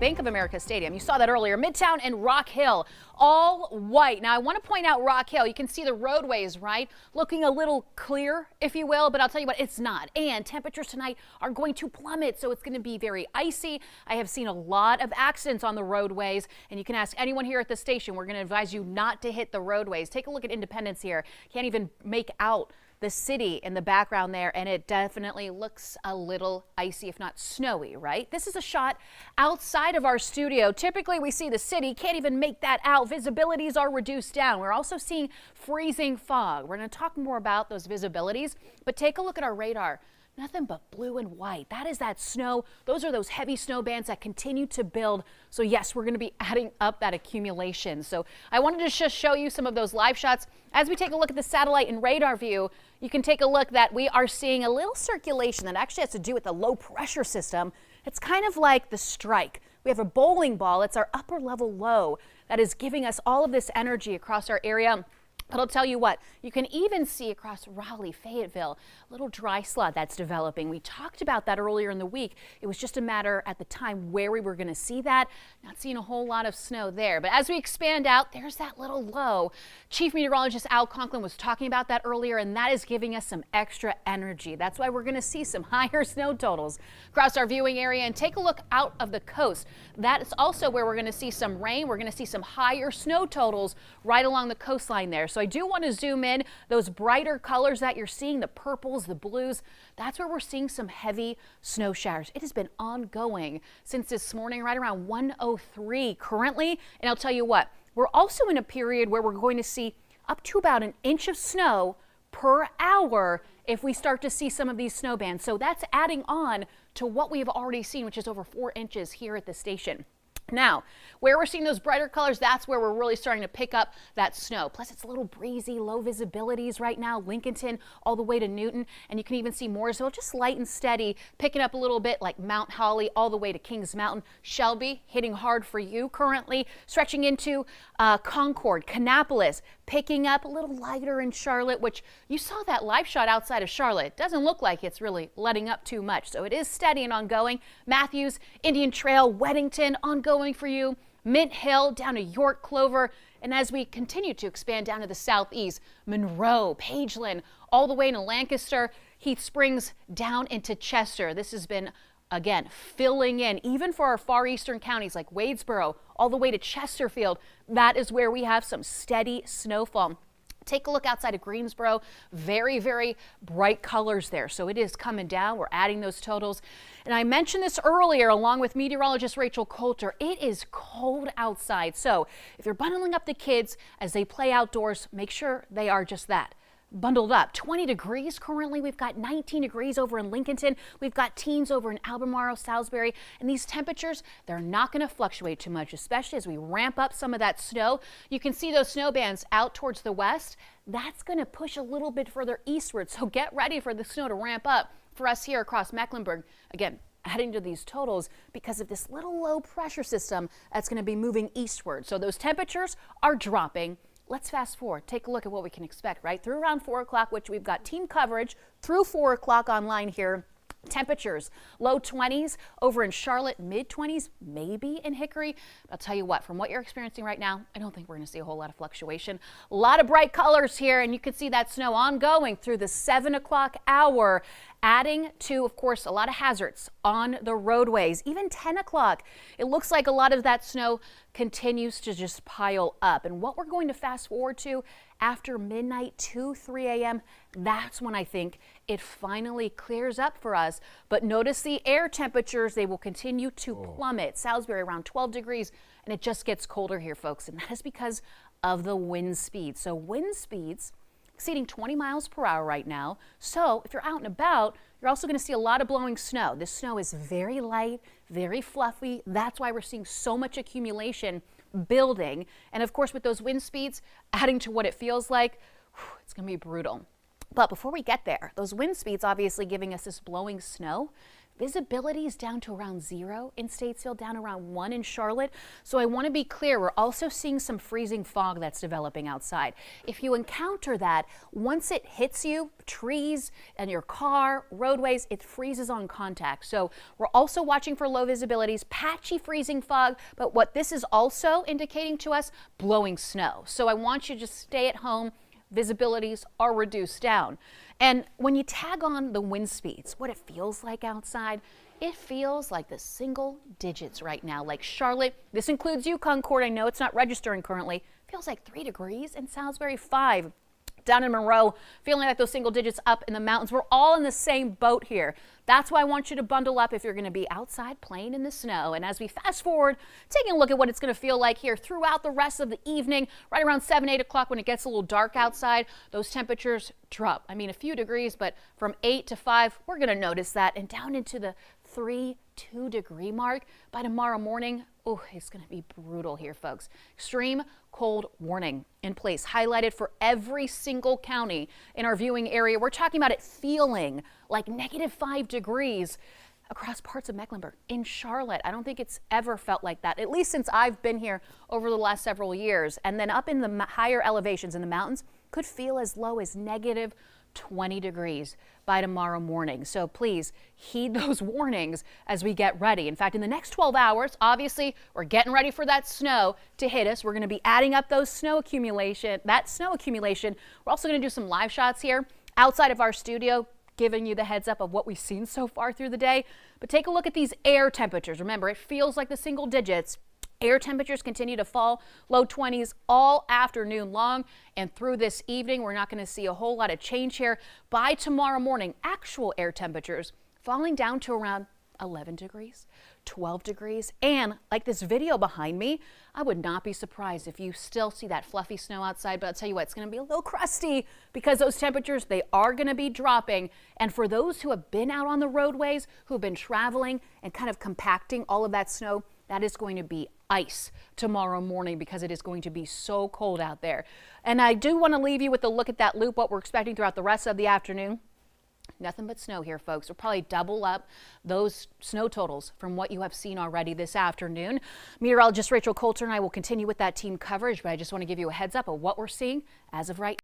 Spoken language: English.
Bank of America Stadium. You saw that earlier. Midtown and Rock Hill, all white. Now, I want to point out Rock Hill. You can see the roadways, right? Looking a little clear, if you will, but I'll tell you what, it's not. And temperatures tonight are going to plummet, so it's going to be very icy. I have seen a lot of accidents on the roadways, and you can ask anyone here at the station. We're going to advise you not to hit the roadways. Take a look at Independence here. Can't even make out the city in the background there, and it definitely looks a little icy, if not snowy, right? This is a shot outside of our studio. Typically we see the city, can't even make that out. Visibilities are reduced down. We're also seeing freezing fog. We're going to talk more about those visibilities, but take a look at our radar. Nothing but blue and white. That is that snow. Those are those heavy snow bands that continue to build. So yes, we're going to be adding up that accumulation. So I wanted to just show you some of those live shots. As we take a look at the satellite and radar view, you can take a look that we are seeing a little circulation that actually has to do with the low pressure system. It's kind of like the strike. We have a bowling ball. It's our upper level low that is giving us all of this energy across our area. But I'll tell you what, you can even see across Raleigh, Fayetteville, a little dry slot that's developing. We talked about that earlier in the week. It was just a matter at the time where we were going to see that. Not seeing a whole lot of snow there. But as we expand out, there's that little low. Chief Meteorologist Al Conklin was talking about that earlier, and that is giving us some extra energy. That's why we're going to see some higher snow totals across our viewing area. And take a look out of the coast. That is also where we're going to see some rain. We're going to see some higher snow totals right along the coastline there. So I do want to zoom in. Those brighter colors that you're seeing, the purples, the blues, that's where we're seeing some heavy snow showers. It has been ongoing since this morning, right around 1:03 currently. And I'll tell you what, we're also in a period where we're going to see up to about an inch of snow per hour if we start to see some of these snow bands. So that's adding on to what we have already seen, which is over 4 inches here at the station. Now, where we're seeing those brighter colors, that's where we're really starting to pick up that snow. Plus, it's a little breezy, low visibilities right now, Lincolnton all the way to Newton, and you can even see Mooresville, just light and steady, picking up a little bit like Mount Holly all the way to Kings Mountain. Shelby hitting hard for you currently, stretching into Concord, Kannapolis, picking up a little lighter in Charlotte, which you saw that live shot outside of Charlotte. It doesn't look like it's really letting up too much, so it is steady and ongoing. Matthews, Indian Trail, Weddington, ongoing for you, Mint Hill down to York Clover, and as we continue to expand down to the southeast, Monroe, Pageland, all the way into Lancaster, Heath Springs down into Chester. This has been, again, filling in, even for our far eastern counties like Wadesboro, all the way to Chesterfield. That is where we have some steady snowfall. Take a look outside of Greensboro. Very, very bright colors there. So it is coming down. We're adding those totals. And I mentioned this earlier along with meteorologist Rachel Coulter. It is cold outside. So if you're bundling up the kids as they play outdoors, make sure they are just that. Bundled up. 20 degrees currently. We've got 19 degrees over in Lincolnton. We've got teens over in Albemarle, Salisbury. And these temperatures, they're not going to fluctuate too much, especially as we ramp up some of that snow. You can see those snow bands out towards the west. That's going to push a little bit further eastward. So get ready for the snow to ramp up for us here across Mecklenburg. Again, adding to these totals because of this little low pressure system that's going to be moving eastward. So those temperatures are dropping. Let's fast forward. Take a look at what we can expect, right? Through around 4 o'clock, which we've got team coverage through 4 o'clock online here. Temperatures, low 20s over in Charlotte, mid 20s, maybe in Hickory. I'll tell you what, from what you're experiencing right now, I don't think we're going to see a whole lot of fluctuation. A lot of bright colors here, and you can see that snow ongoing through the 7 o'clock hour, adding to, of course, a lot of hazards on the roadways. Even 10 o'clock, it looks like a lot of that snow continues to just pile up. And what we're going to fast forward to after midnight to 3 a.m., that's when I think it finally clears up for us. But notice the air temperatures, they will continue to plummet. Salisbury around 12 degrees, and it just gets colder here, folks. And that is because of the wind speed. So wind speeds exceeding 20 miles per hour right now. So if you're out and about, you're also going to see a lot of blowing snow. This snow is very light, very fluffy. That's why we're seeing so much accumulation building. And of course, with those wind speeds adding to what it feels like, it's going to be brutal. But before we get there, those wind speeds obviously giving us this blowing snow. Visibility is down to around 0 in Statesville, down around 1 in Charlotte. So I want to be clear, we're also seeing some freezing fog that's developing outside. If you encounter that, once it hits you, trees and your car, roadways, it freezes on contact. So we're also watching for low visibilities, patchy freezing fog, but what this is also indicating to us, blowing snow. So I want you to just stay at home. Visibilities are reduced down. And when you tag on the wind speeds, what it feels like outside, it feels like the single digits right now. Like Charlotte, this includes you, Concord. I know it's not registering currently. Feels like 3 degrees, and Salisbury 5. Down in Monroe, feeling like those single digits up in the mountains. We're all in the same boat here. That's why I want you to bundle up if you're going to be outside playing in the snow. And as we fast forward, taking a look at what it's going to feel like here throughout the rest of the evening, right around 7, 8 o'clock when it gets a little dark outside, those temperatures drop. I mean, a few degrees, but from 8 to 5, we're going to notice that. And down into the 3, 2 degree mark by tomorrow morning. Oh, it's going to be brutal here, folks. Extreme cold warning in place, highlighted for every single county in our viewing area. We're talking about it feeling like -5 degrees across parts of Mecklenburg. In Charlotte, I don't think it's ever felt like that, at least since I've been here over the last several years. And then up in the higher elevations in the mountains, could feel as low as -20 degrees by tomorrow morning. So please heed those warnings as we get ready. In fact, in the next 12 hours, obviously, we're getting ready for that snow to hit us. We're going to be adding up those snow accumulation. We're also going to do some live shots here outside of our studio, giving you the heads up of what we've seen so far through the day. But take a look at these air temperatures. Remember, it feels like the single digits. Air temperatures continue to fall, low 20s all afternoon long, and through this evening, we're not going to see a whole lot of change here. By tomorrow morning, actual air temperatures falling down to around 11 degrees, 12 degrees, and like this video behind me, I would not be surprised if you still see that fluffy snow outside, but I'll tell you what, it's going to be a little crusty because those temperatures, they are going to be dropping. And for those who have been out on the roadways, who have been traveling and kind of compacting all of that snow, that is going to be ice tomorrow morning because it is going to be so cold out there. And I do want to leave you with a look at that loop, what we're expecting throughout the rest of the afternoon. Nothing but snow here, folks. We'll probably double up those snow totals from what you have seen already this afternoon. Meteorologist Rachel Coulter and I will continue with that team coverage, but I just want to give you a heads up of what we're seeing as of right now.